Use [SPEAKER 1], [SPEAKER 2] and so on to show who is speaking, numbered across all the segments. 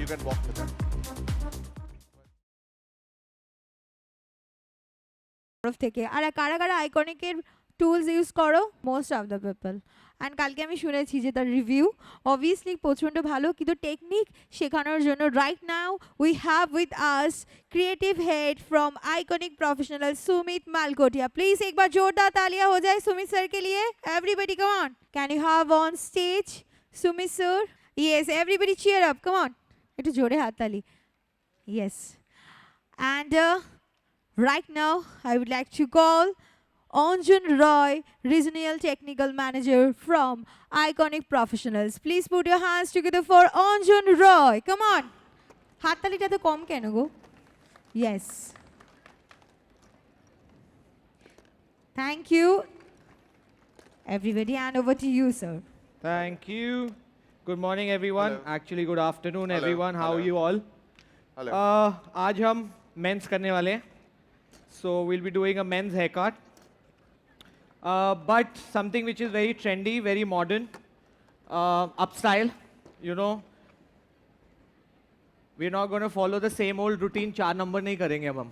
[SPEAKER 1] you can walk with them.
[SPEAKER 2] থেকে আর কারা কারা আইকনিকের টুলস ইউজ করো? Most of the people. And কালকে আমি শুনেছি যে তার রিভিউ অবভিয়াসলি প্রচণ্ড ভালো, কিন্তু টেকনিক শেখানোর জন্য right now we have with us creative head from iconic professional Sumit Malkotia. Please एक बार जोरदार तालियां हो जाए सुमित सर के लिए। Everybody come on, can you have on stage Sumit sir? Yes, everybody cheer up, come on, একটু জোরে হাততালি। Yes, and right now, I would like to call Anjan Roy, Regional Technical Manager from Iconic Professionals. Please put your hands together for Anjan Roy. Come on. হাততালিটা তো কম কেন গো? Yes. Thank you. Everybody, hand over to you, sir.
[SPEAKER 3] Thank you. Good morning, everyone.
[SPEAKER 1] Hello.
[SPEAKER 3] Actually, good afternoon,
[SPEAKER 1] Hello.
[SPEAKER 3] everyone. How are
[SPEAKER 1] Hello.
[SPEAKER 3] you all?
[SPEAKER 1] Hello.
[SPEAKER 3] आज हम men's करने वाले हैं. So we'll be doing a men's haircut. But something which is very trendy, very modern, upstyle. You know, we're not going to follow the same old routine. 4 number नहीं करेंगे अब हम.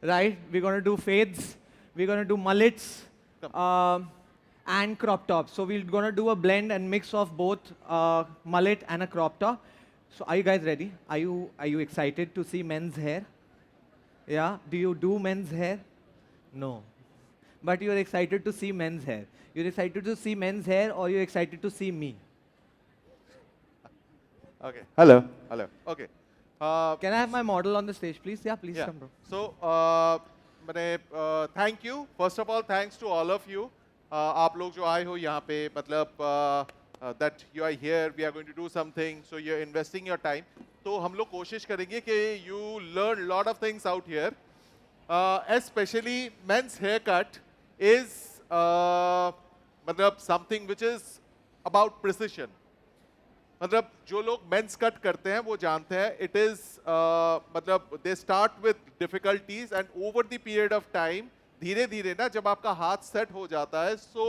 [SPEAKER 3] Right? We're going to do fades. We're going to do mullets. And crop tops. So we're going to do a blend and mix of both mullet and a crop top. So are you guys ready? Are you excited to see men's hair? Yeah? Do you do men's hair? No. But you're excited to see men's hair. You're excited to see men's hair, or you're excited to see me?
[SPEAKER 1] Okay. Hello. Hello. Okay.
[SPEAKER 3] Can I have my model on the stage, please? Yeah, please
[SPEAKER 1] Yeah.
[SPEAKER 3] come, bro.
[SPEAKER 1] So, thank you. First of all, thanks to all of you. आप लोग जो आए हो यहाँ पे, मतलब that you are here, we are going to do something, so you're investing your time. तो हम लोग कोशिश करेंगे कि you learn lot of things out here. Especially men's haircut is मतलब something which is about precision. मतलब जो लोग मेंस कट करते हैं वो जानते हैं इट इज मतलब they start with difficulties and over the period of time धीरे धीरे ना जब आपका हाथ सेट हो जाता है so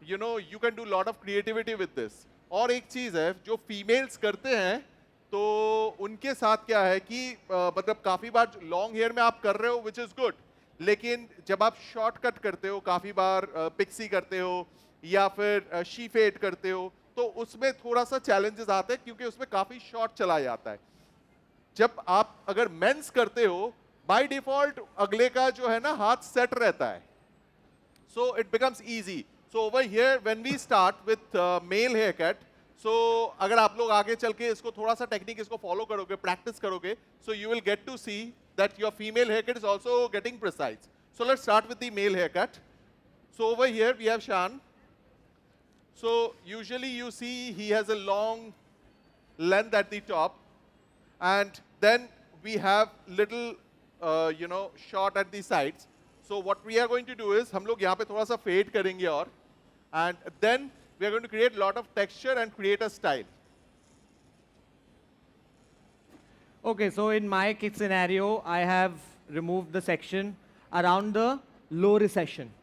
[SPEAKER 1] you know you can do lot of creativity with this. और एक चीज है जो फीमेल्स करते हैं तो उनके साथ क्या है कि मतलब काफी बार लॉन्ग हेयर में आप कर रहे हो विच इज गुड, लेकिन जब आप शॉर्ट कट करते हो काफी बार पिक्सी करते हो या फिर शी फेड करते हो तो उसमें थोड़ा सा चैलेंजेस आते हैं क्योंकि उसमें काफी शॉर्ट चला जाता है. जब आप अगर मेंस करते हो बाय डिफॉल्ट अगले का जो है ना हाथ सेट रहता है, so it becomes easy. So over here when we start with male hair cut, so अगर आप लोग आगे चल के इसको थोड़ा सा टेक्निक इसको फॉलो करोगे, प्रैक्टिस करोगे, so you will get to see that your female hair cut is also getting precise. So let's start with the male hair cut. So over here we have Shaan. So usually you see he has a long length at the top, and then we have little you know short at the sides. So what we are going to do is हम लोग यहाँ पे थोड़ा सा fade करेंगे और and then we are going to create lot of texture and create a style.
[SPEAKER 3] Okay, so in my scenario, I have removed the section around the low recession.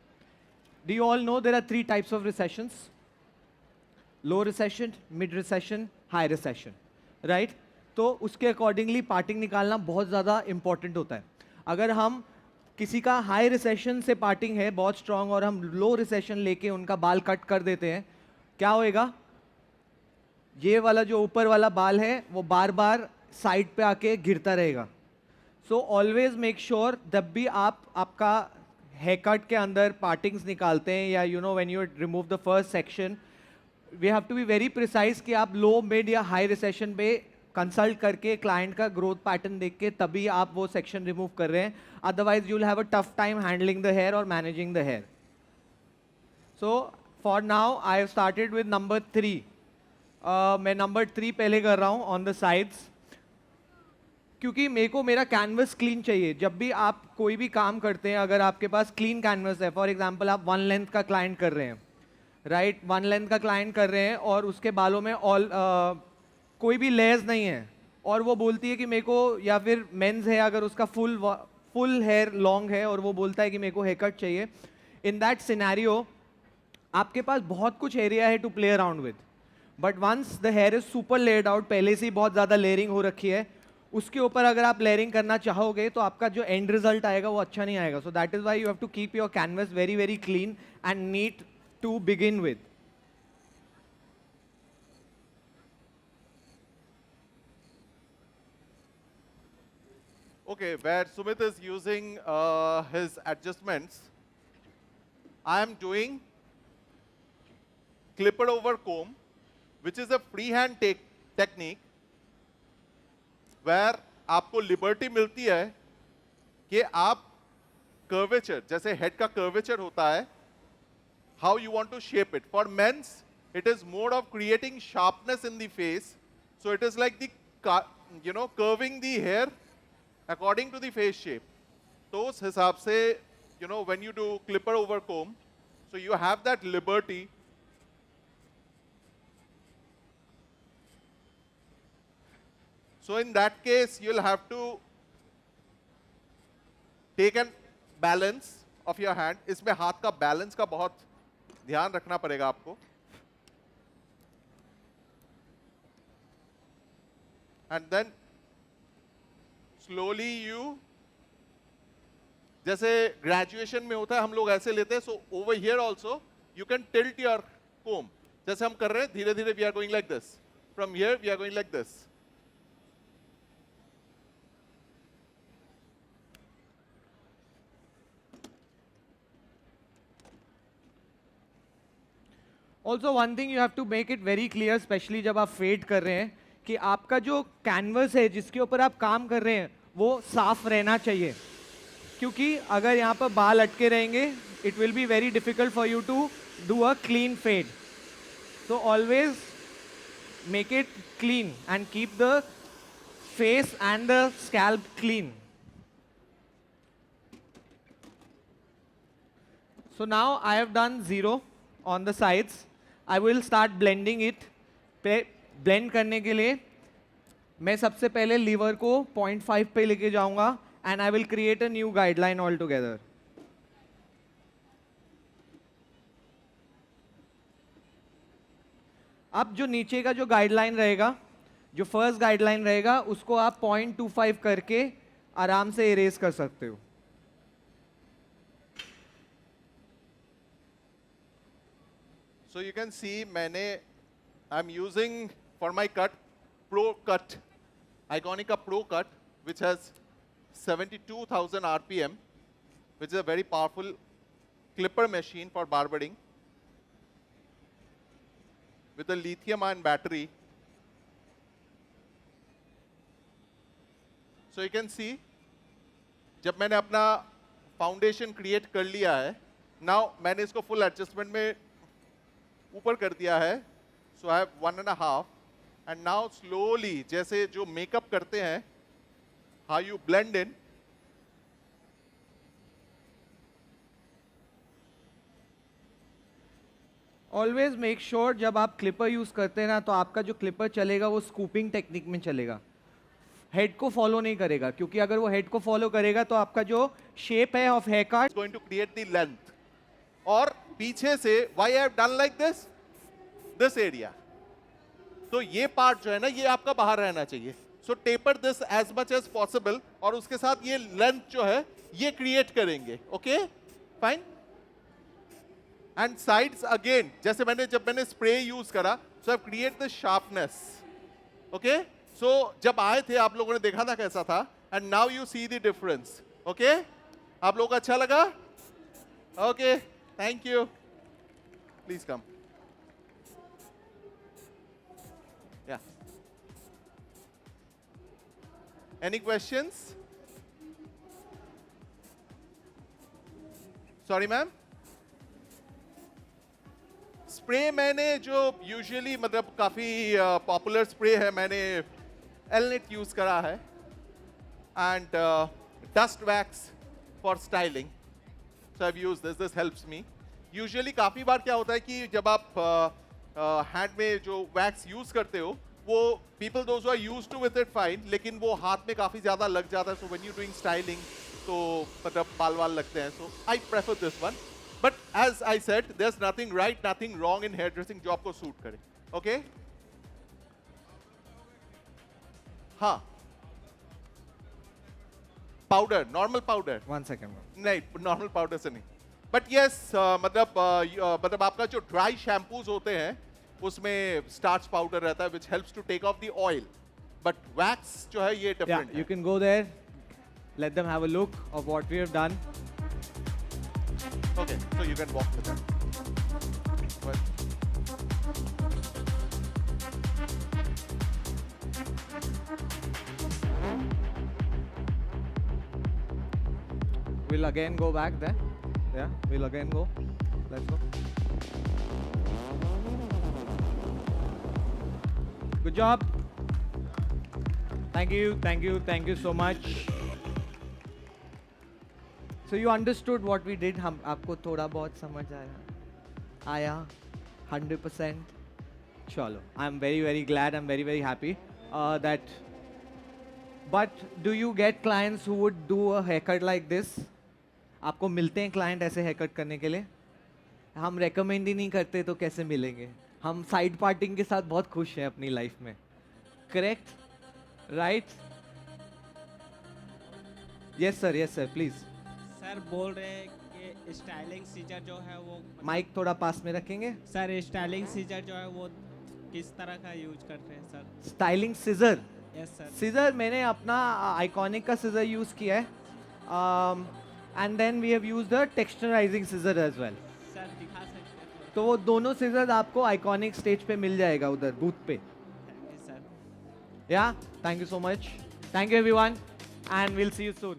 [SPEAKER 3] Do you all know there are 3 types of recessions? Low recession, mid recession, high recession, right? तो उसके accordingly parting निकालना बहुत ज़्यादा important होता है. अगर हम किसी का हाई रिसेशन से पार्टिंग है बहुत स्ट्रांग और हम लो रिसेशन लेके उनका बाल कट कर देते हैं, क्या होएगा? ये वाला जो ऊपर वाला बाल है वो बार बार साइड पे आके गिरता रहेगा. सो ऑलवेज मेक श्योर जब भी आप आपका हेयर कट के अंदर पार्टिंग्स निकालते हैं या you know when you remove the first section, we have to be very precise कि आप लो मिड या हाई रिसेशन पे कंसल्ट करके क्लाइंट का ग्रोथ पैटर्न देख के तभी आप वो सेक्शन रिमूव कर रहे हैं. Otherwise you will have a tough time handling the hair और managing the hair. So for now I have started with number 3. मैं नंबर 3 पहले कर रहा हूँ ऑन द साइड्स, क्योंकि मेरे को मेरा कैनवस क्लीन चाहिए. जब भी आप कोई भी काम करते हैं अगर आपके पास क्लीन कैनवस है, फॉर एग्जाम्पल आप 1 लेंथ का क्लाइंट कर रहे हैं, राइट 1 लेंथ का क्लाइंट कर रहे हैं और उसके बालों में ऑल कोई भी लेयर्स नहीं है और वो बोलती है कि मेरे को, या फिर मेंस है अगर उसका फुल हेयर लॉन्ग है और वो बोलता है कि मेरे को हेयर कट चाहिए, इन दैट सिनेरियो आपके पास बहुत कुछ एरिया है to play around with. But once the hair is super layered out, पहले से ही बहुत ज़्यादा लेयरिंग हो रखी है, उसके ऊपर अगर आप लेयरिंग करना चाहोगे तो आपका जो एंड रिजल्ट आएगा वो अच्छा नहीं आएगा. So that is why you have to keep your canvas very very clean and neat to begin with.
[SPEAKER 1] Okay, where Sumit is using his adjustments, I am doing clipper over comb, which is a freehand technique where आपको liberty मिलती है कि आप curvature, जैसे head का curvature होता है, how you want to shape it. For men's, it is more of creating sharpness in the face. So it is like the, curving the hair according to the face shape. तो उस हिसाब से, when you do clipper over comb, so you have that liberty. So in that case, you'll have to take an balance of your hand. इसमें हाथ का balance का बहुत ध्यान रखना पड़ेगा आपको. And then slowly you, जैसे graduation में होता है हम लोग ऐसे लेते हैं. So over here also you can tilt your comb. जैसे हम कर रहे हैं धीरे धीरे we are going like this. From here we are going like this.
[SPEAKER 3] Also one thing you have to make it very clear, specially जब आप fade कर रहे हैं, कि आपका जो कैनवस है जिसके ऊपर आप काम कर रहे हैं वो साफ रहना चाहिए. क्योंकि अगर यहाँ पर बाल अटके रहेंगे, it will be very difficult for you to do a clean fade. So always make it clean and keep the face and the scalp clean. So now I have done 0 on the sides. I will start blending it. Blend करने के लिए मैं सबसे पहले liver को 0.5 पे लेके जाऊंगा and I will create a new guideline all together. अब जो नीचे का जो गाइडलाइन रहेगा, जो फर्स्ट गाइडलाइन रहेगा, उसको आप 0.25 करके आराम से इरेज कर सकते हो.
[SPEAKER 1] So you can see I'm using for my cut Pro Cut, Iconica Pro Cut, which has 72,000 RPM, which is a very powerful clipper machine for barbering with a lithium-ion battery. So you can see, जब मैंने अपना foundation create कर लिया है, now मैंने इसको full adjustment में ऊपर कर दिया है. So I have 1.5 and now slowly, जैसे जो मेकअप करते हैं, how you blend in.
[SPEAKER 3] Always make sure जब आप क्लिपर यूज करते हैं ना, तो आपका जो क्लिपर चलेगा वो स्कूपिंग टेक्निक में चलेगा, हेड को फॉलो नहीं करेगा. क्योंकि अगर वो हेड को फॉलो करेगा तो आपका जो शेप है of hair cut
[SPEAKER 1] going to create the length. और पीछे से why I have done like this area, तो ये पार्ट जो है ना, ये आपका बाहर रहना चाहिए. So taper this as much as possible, और उसके साथ ये लेंथ जो है ये क्रिएट करेंगे. Okay fine. And sides again, जैसे जब मैंने स्प्रे यूज करा, so I create the sharpness. Okay, so जब आए थे आप लोगों ने देखा था कैसा था, and now you see the difference. Okay, आप लोगों को अच्छा लगा? Okay, thank you. Please come. Yeah. Any questions? Sorry, ma'am. Spray मैंने जो यूजुअली काफी पॉपुलर स्प्रे है, मैंने एलनेट यूज करा है, and dust wax for styling. So I've used this. This helps me. Usually काफी बार क्या होता है कि जब आप हैंड में जो वैक्स यूज करते हो, वो people those who are used to with it fine, लेकिन वो हाथ में काफी ज्यादा लग जाता है. So when you're doing styling, तो बाल वाल लगते हैं. So I prefer this one. But as I said, there's nothing right, nothing wrong in hairdressing जो आपको सूट करे. Okay? हाँ, पाउडर, नॉर्मल पाउडर
[SPEAKER 3] 1 second.
[SPEAKER 1] नहीं, नॉर्मल पाउडर से नहीं, बट यस मतलब आपका जो ड्राई शैम्पूज होते हैं उसमें स्टार्च पाउडर रहता है which helps to take off the oil, but wax जो है ये
[SPEAKER 3] Yeah,
[SPEAKER 1] different
[SPEAKER 3] you can go there. Let them have a look of what we have done.
[SPEAKER 1] Okay, so you can walk with that.
[SPEAKER 3] We'll again go back there. Yeah, we'll again go. Let's go. Good job. Thank you, thank you, thank you so much. So you understood what we did. हम आपको थोड़ा बहुत समझ आया 100%. चलो, I'm very glad. I'm very happy that. But do you get clients who would do a haircut like this? आपको मिलते हैं क्लाइंट ऐसे हेयरकट करने के लिए? हम रेकमेंड ही नहीं करते तो कैसे मिलेंगे? हम साइड पार्टिंग के साथ बहुत खुश हैं अपनी लाइफ में, correct? Right? Yes sir please.
[SPEAKER 4] Sir बोल रहे हैं कि स्टाइलिंग सीजर जो है वो
[SPEAKER 3] माइक थोड़ा पास में रखेंगे।
[SPEAKER 4] सर स्टाइलिंग सीजर जो है वो किस तरह का यूज करते हैं sir?
[SPEAKER 3] Styling scissor.
[SPEAKER 4] Yes sir.
[SPEAKER 3] Scissor मैंने अपना आइकॉनिक का सिजर यूज किया है, and then we have used the texturising scissor as well.
[SPEAKER 4] Sir दिखा सकते हैं
[SPEAKER 3] तो वो दोनों सिजर आपको आइकॉनिक स्टेज पे मिल जाएगा उधर बूथ पे।
[SPEAKER 4] Thank you sir.
[SPEAKER 3] या thank you so much, thank you everyone, and will see you soon.